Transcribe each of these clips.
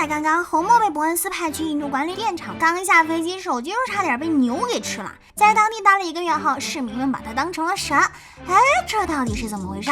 才刚刚，红墨被伯恩斯派去印度管理电厂，刚下飞机，手机就差点被牛给吃了。在当地待了1个月后，市民们把他当成了神。哎，这到底是怎么回事？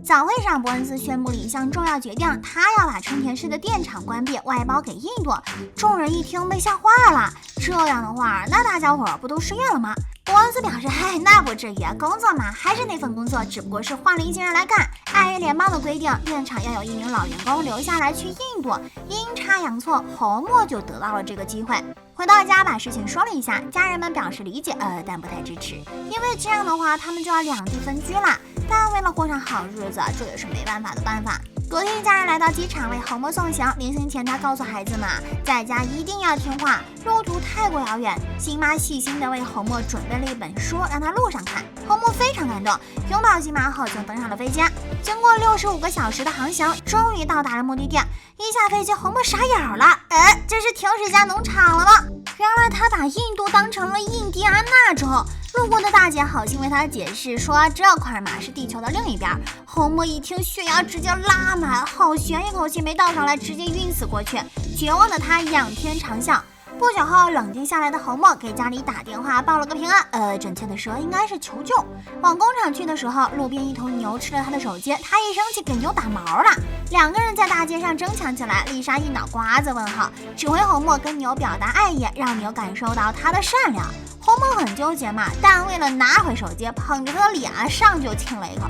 早会上，伯恩斯宣布了一项重要决定，他要把春田市的电厂关闭，外包给印度。众人一听被吓坏了，这样的话，那大家伙不都失业了吗？伯恩斯表示，那不至于，工作嘛，还是那份工作，只不过是换了一些人来干。碍于联邦的规定，电厂要有1名老员工留下来去印度。阴差阳错，红墨就得到了这个机会。回到家把事情说了一下，家人们表示理解，但不太支持，因为这样的话他们就要两地分居了。但为了过上好日子，这也是没办法的办法。隔天，家人来到机场为红墨送行。临行前，他告诉孩子们，在家一定要听话，路途太过遥远。新妈细心地为红墨准备了一本书，让他路上看。红墨非常感动，拥抱新妈后就登上了飞机。经过65个小时的航行，终于到达了目的地。一下飞机，红墨傻眼了，这是停驶下农场了吗？原来他把印度当成了印第安纳州。路过的大姐好心为他解释说，这块嘛是地球的另一边。红墨一听，血压直接拉满，好悬一口气没倒上来，直接晕死过去。绝望的他仰天长啸。不久后，冷静下来的红墨给家里打电话报了个平安，准确的说应该是求救。往工厂去的时候，路边一头牛吃了他的手机，他一生气给牛打毛了。2个人在大街上争抢起来，丽莎一脑瓜子问号，指挥红墨跟牛表达爱意，让牛感受到他的善良。红墨很纠结嘛，但为了拿回手机，捧着他的脸上就亲了一口。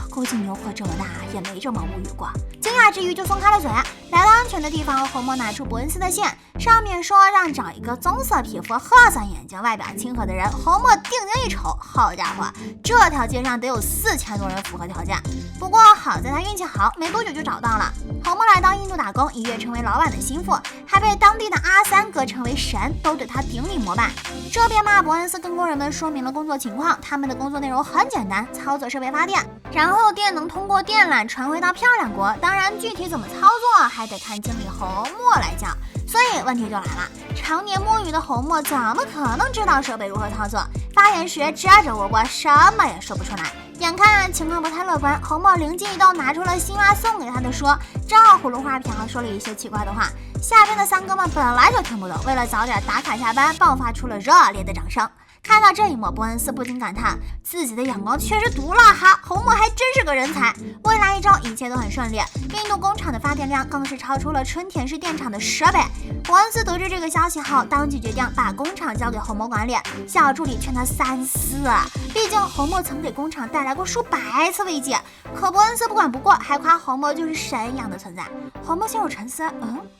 估计牛活这么大也没这么无语过。惊讶之余就松开了嘴。来到安全的地方，红墨拿出伯恩斯的信，上面说让找一个棕色皮肤、褐色眼睛、外表亲和的人。红墨定睛一瞅，好家伙，这条街上得有4000多人符合条件。不过好在他运气好，没多久就找到了。红墨来到印度打工，一跃成为老板的心腹，还被当地的阿三哥称为神，都对他顶礼膜拜。这边嘛，伯恩斯跟工人们说明了工作情况，他们的工作内容很简单，操作设备发电，然后电能通过电缆传回到漂亮国。当然具体怎么操作还得看经理红墨来教。所以问题就来了，常年摸鱼的红墨怎么可能知道设备如何操作？发言时支支吾吾，什么也说不出来。眼看情况不太乐观，红墨灵机一动，拿出了新妈送给他的书，照葫芦画瓢说了一些奇怪的话。下边的3哥们本来就听不懂，为了早点打卡下班，爆发出了热烈的掌声。看到这一幕，伯恩斯不禁感叹，自己的眼光确实毒辣哈，红墨还真是个人才。未来1周一切都很顺利，印度工厂的发电量更是超出了春田市电厂的10倍。伯恩斯得知这个消息后，当即决定把工厂交给红墨管理。小助理劝他三思，毕竟红墨曾给工厂带来过数百次危机。可伯恩斯不管不过，还夸红墨就是神一样的存在。红墨陷入沉思，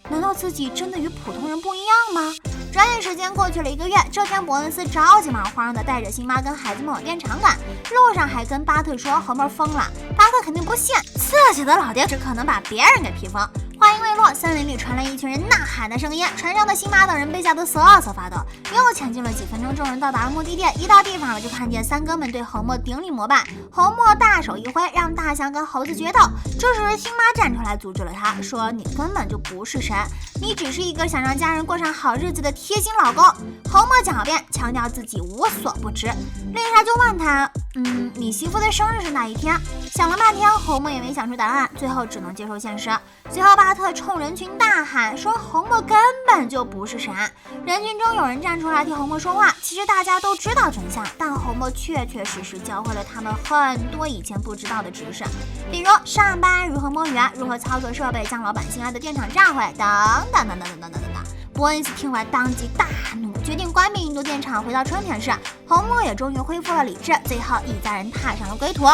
难道自己真的与普通人不一样吗？转眼时间过去了1个月，这天伯恩斯着急忙慌的带着新妈跟孩子们往电厂赶，路上还跟巴特说红墨疯了。巴特肯定不信，自己的老爹只可能把别人给逼疯。话音未落，森林里传来一群人呐喊的声音，船上的新妈等人被吓得瑟瑟发抖。又前进了几分钟，众人到达了目的地，一到地方了就看见3哥们对红墨顶礼膜拜。红墨大手一挥，让大象跟猴子决斗。这时新妈站出来阻止了他，说你根本就不是神，你只是一个想让家人过上好日子的贴心老公。红墨狡辩，强调自己无所不知。丽莎就问他，你媳妇的生日是哪一天？想了半天，红墨也没想出答案，最后只能接受现实。随后巴特冲人群大喊说红墨根本就不是神。人群中有人站出来替红墨说话，其实大家都知道真相，但红墨确确实实教会了他们很多以前不知道的知识，比如上班如何摸鱼，如何操作设备将老板心爱的电厂炸毁等等等等等等等等。伯恩斯听完当即大怒，决定关闭印度电厂，回到春田市。红墨也终于恢复了理智，最后一家人踏上了归途。